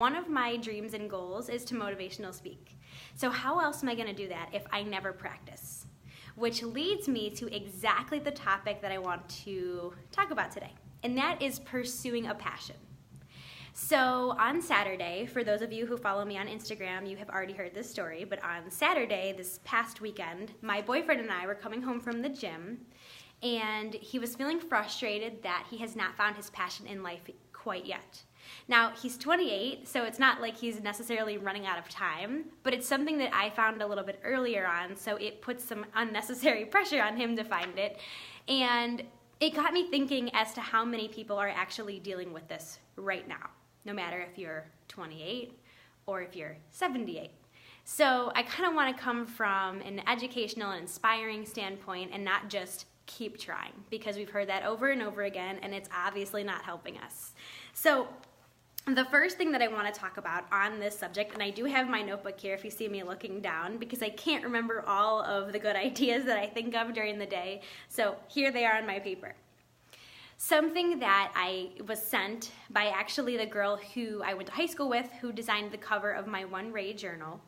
One of my dreams and goals is to motivational speak. So how else am I going to do that if I never practice? Which leads me to exactly the topic that I want to talk about today, and that is pursuing a passion. So on Saturday, for those of you who follow me on Instagram, you have already heard this story, but on Saturday, this past weekend, my boyfriend and I were coming home from the gym, and he was feeling frustrated that he has not found his passion in life quite yet. Now, he's 28, so it's not like he's necessarily running out of time, but it's something that I found a little bit earlier on, so it puts some unnecessary pressure on him to find it. And it got me thinking as to how many people are actually dealing with this right now, no matter if you're 28 or if you're 78. So I kind of want to come from an educational and inspiring standpoint and not just keep trying, because we've heard that over and over again, and it's obviously not helping us. So the first thing that I want to talk about on this subject, and I do have my notebook here if you see me looking down, because I can't remember all of the good ideas that I think of during the day, so here they are on my paper. Something that I was sent by actually the girl who I went to high school with, who designed the cover of my One Ray journal,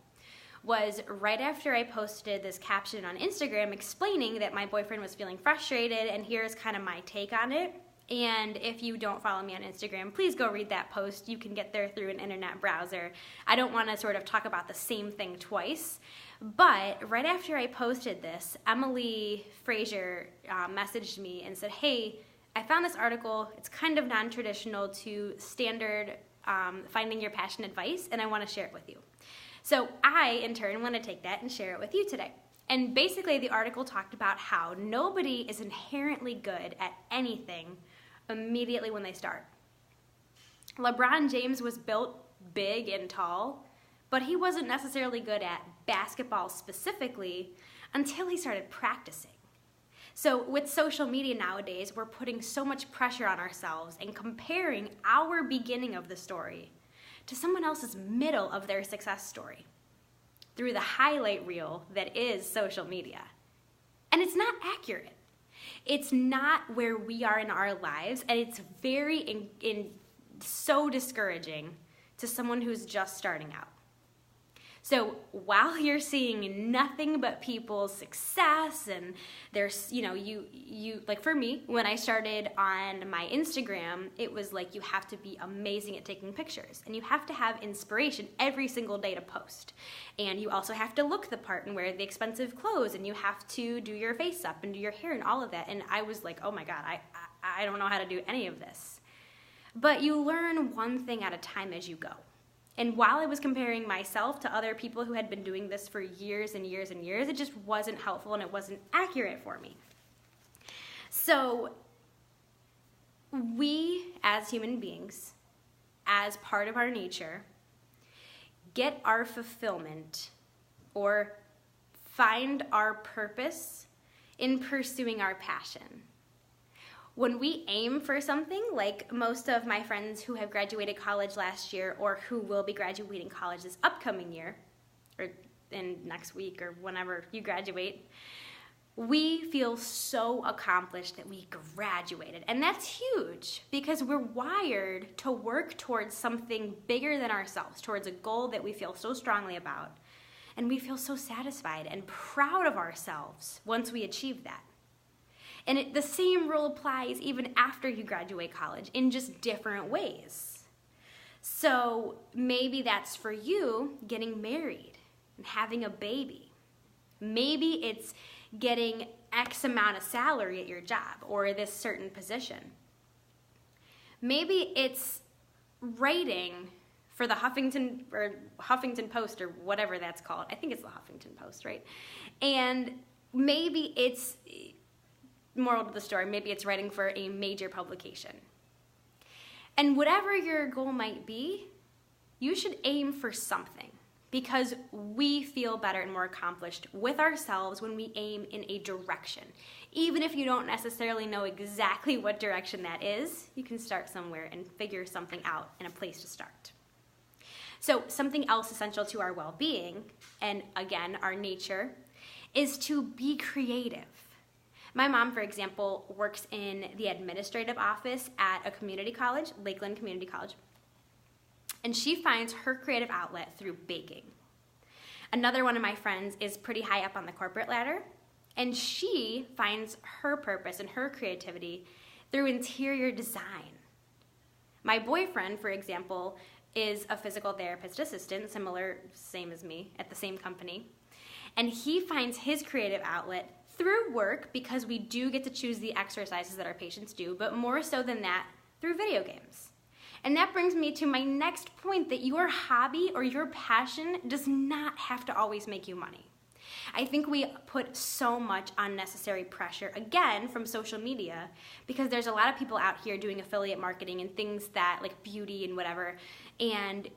was right after I posted this caption on Instagram explaining that my boyfriend was feeling frustrated, and here's kind of my take on it. And if you don't follow me on Instagram, please go read that post. You can get there through an internet browser. I don't want to sort of talk about the same thing twice, but right after I posted this, Emily Frazier messaged me and said, hey, I found this article. It's kind of non-traditional to standard finding your passion advice, and I want to share it with you. So I, in turn, want to take that and share it with you today. And basically, the article talked about how nobody is inherently good at anything immediately when they start. LeBron James was built big and tall, but he wasn't necessarily good at basketball specifically until he started practicing. So with social media nowadays, we're putting so much pressure on ourselves and comparing our beginning of the story to someone else's middle of their success story through the highlight reel that is social media. And it's not accurate. It's not where we are in our lives, and it's very so discouraging to someone who's just starting out. So while you're seeing nothing but people's success, and there's, you like for me, when I started on my Instagram, it was like you have to be amazing at taking pictures, and you have to have inspiration every single day to post. And you also have to look the part and wear the expensive clothes, and you have to do your face up and do your hair and all of that. And I was like, oh my God, I don't know how to do any of this. But you learn one thing at a time as you go. And while I was comparing myself to other people who had been doing this for years and years and years, it just wasn't helpful and it wasn't accurate for me. So we, as human beings, as part of our nature, get our fulfillment or find our purpose in pursuing our passion. When we aim for something, like most of my friends who have graduated college last year or who will be graduating college this upcoming year, or in next week or whenever you graduate, we feel so accomplished that we graduated. And that's huge because we're wired to work towards something bigger than ourselves, towards a goal that we feel so strongly about. And we feel so satisfied and proud of ourselves once we achieve that. And the same rule applies even after you graduate college in just different ways. So maybe that's for you getting married and having a baby. Maybe it's getting X amount of salary at your job or this certain position. Maybe it's writing for the Huffington Post or whatever that's called. I think it's the Huffington Post, right? And maybe it's, moral to the story, maybe it's writing for a major publication. And whatever your goal might be, you should aim for something, because we feel better and more accomplished with ourselves when we aim in a direction. Even if you don't necessarily know exactly what direction that is, you can start somewhere and figure something out and a place to start. So something else essential to our well-being, and again, our nature, is to be creative. My mom, for example, works in the administrative office at a community college, Lakeland Community College. and she finds her creative outlet through baking. Another one of my friends is pretty high up on the corporate ladder, and she finds her purpose and her creativity through interior design. My boyfriend, for example, is a physical therapist assistant, same as me, at the same company. And he finds his creative outlet through work, because we do get to choose the exercises that our patients do, but more so than that, through video games. And that brings me to my next point, that your hobby or your passion does not have to always make you money. I think we put so much unnecessary pressure, again, from social media, because there's a lot of people out here doing affiliate marketing and things that, like beauty and whatever, and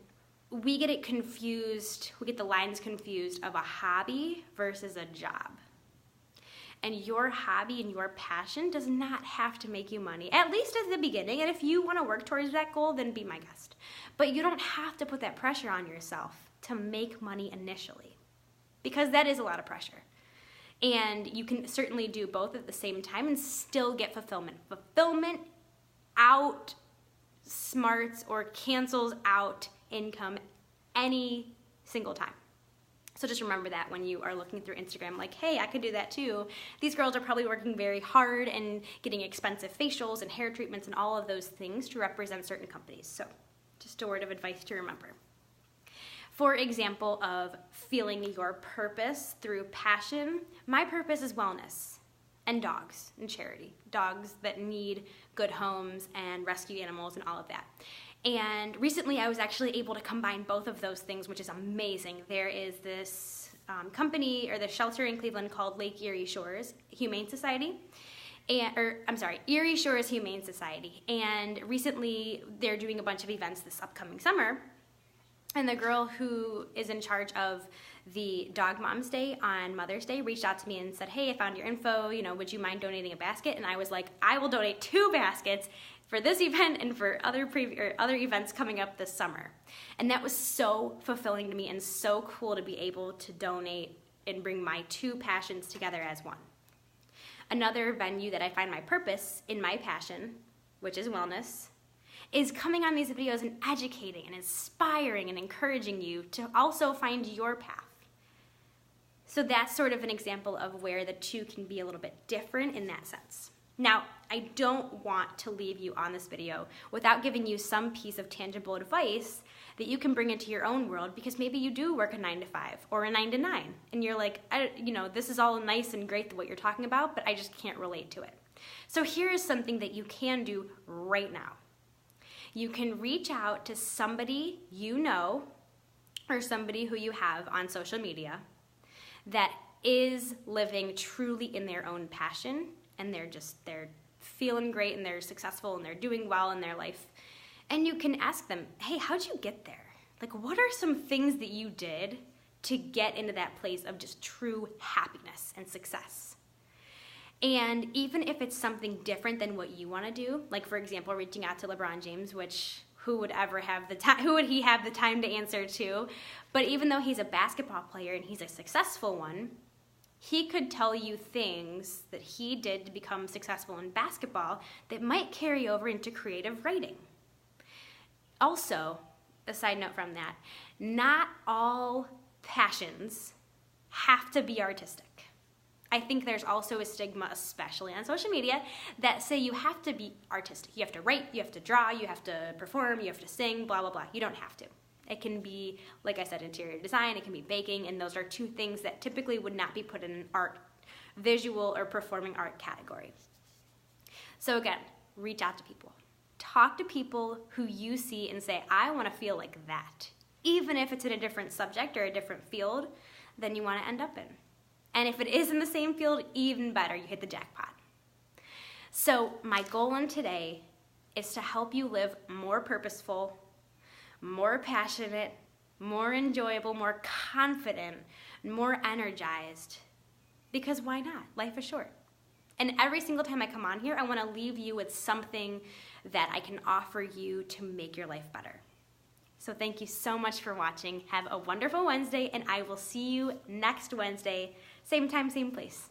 we get it confused, we get the lines confused of a hobby versus a job. And your hobby and your passion does not have to make you money, at least at the beginning. And if you want to work towards that goal, then be my guest. But you don't have to put that pressure on yourself to make money initially, because that is a lot of pressure. And you can certainly do both at the same time and still get fulfillment. Fulfillment outsmarts or cancels out income any single time. So just remember that when you are looking through Instagram, like, hey, I could do that too. These girls are probably working very hard and getting expensive facials and hair treatments and all of those things to represent certain companies. So just a word of advice to remember. For example of feeling your purpose through passion, my purpose is wellness and dogs and charity. Dogs that need good homes and rescue animals and all of that. And recently I was actually able to combine both of those things, which is amazing. There is this company or the shelter in Cleveland called Lake Erie Shores Humane Society. Erie Shores Humane Society. And recently they're doing a bunch of events this upcoming summer. And the girl who is in charge of the Dog Moms Day on Mother's Day reached out to me and said, hey, I found your info, would you mind donating a basket? And I was like, I will donate 2 baskets for this event and for other events coming up this summer. And that was so fulfilling to me and so cool to be able to donate and bring my 2 passions together as one. Another venue that I find my purpose in my passion, which is wellness, is coming on these videos and educating and inspiring and encouraging you to also find your path. So that's sort of an example of where the 2 can be a little bit different in that sense. Now, I don't want to leave you on this video without giving you some piece of tangible advice that you can bring into your own world, because maybe you do work a 9 to 5 or a 9 to 9 and you're like, this is all nice and great what you're talking about, but I just can't relate to it. So here is something that you can do right now. You can reach out to somebody you know or somebody who you have on social media that is living truly in their own passion, and they're feeling great and they're successful and they're doing well in their life. And you can ask them, hey, how'd you get there? Like, what are some things that you did to get into that place of just true happiness and success? And even if it's something different than what you want to do, like for example, reaching out to LeBron James, which who would he have the time to answer to? But even though he's a basketball player and he's a successful one, he could tell you things that he did to become successful in basketball that might carry over into creative writing. Also, a side note from that, not all passions have to be artistic. I think there's also a stigma, especially on social media, that say you have to be artistic. You have to write, you have to draw, you have to perform, you have to sing, blah, blah, blah. You don't have to. It can be, like I said, interior design, it can be baking, and those are 2 things that typically would not be put in an art, visual or performing art category. So again, reach out to people. Talk to people who you see and say, I want to feel like that. Even if it's in a different subject or a different field than you want to end up in. And if it is in the same field, even better, you hit the jackpot. So my goal in today is to help you live more purposeful, more passionate, more enjoyable, more confident, more energized. Because why not? Life is short. And every single time I come on here, I want to leave you with something that I can offer you to make your life better. So thank you so much for watching. Have a wonderful Wednesday, and I will see you next Wednesday, same time, same place.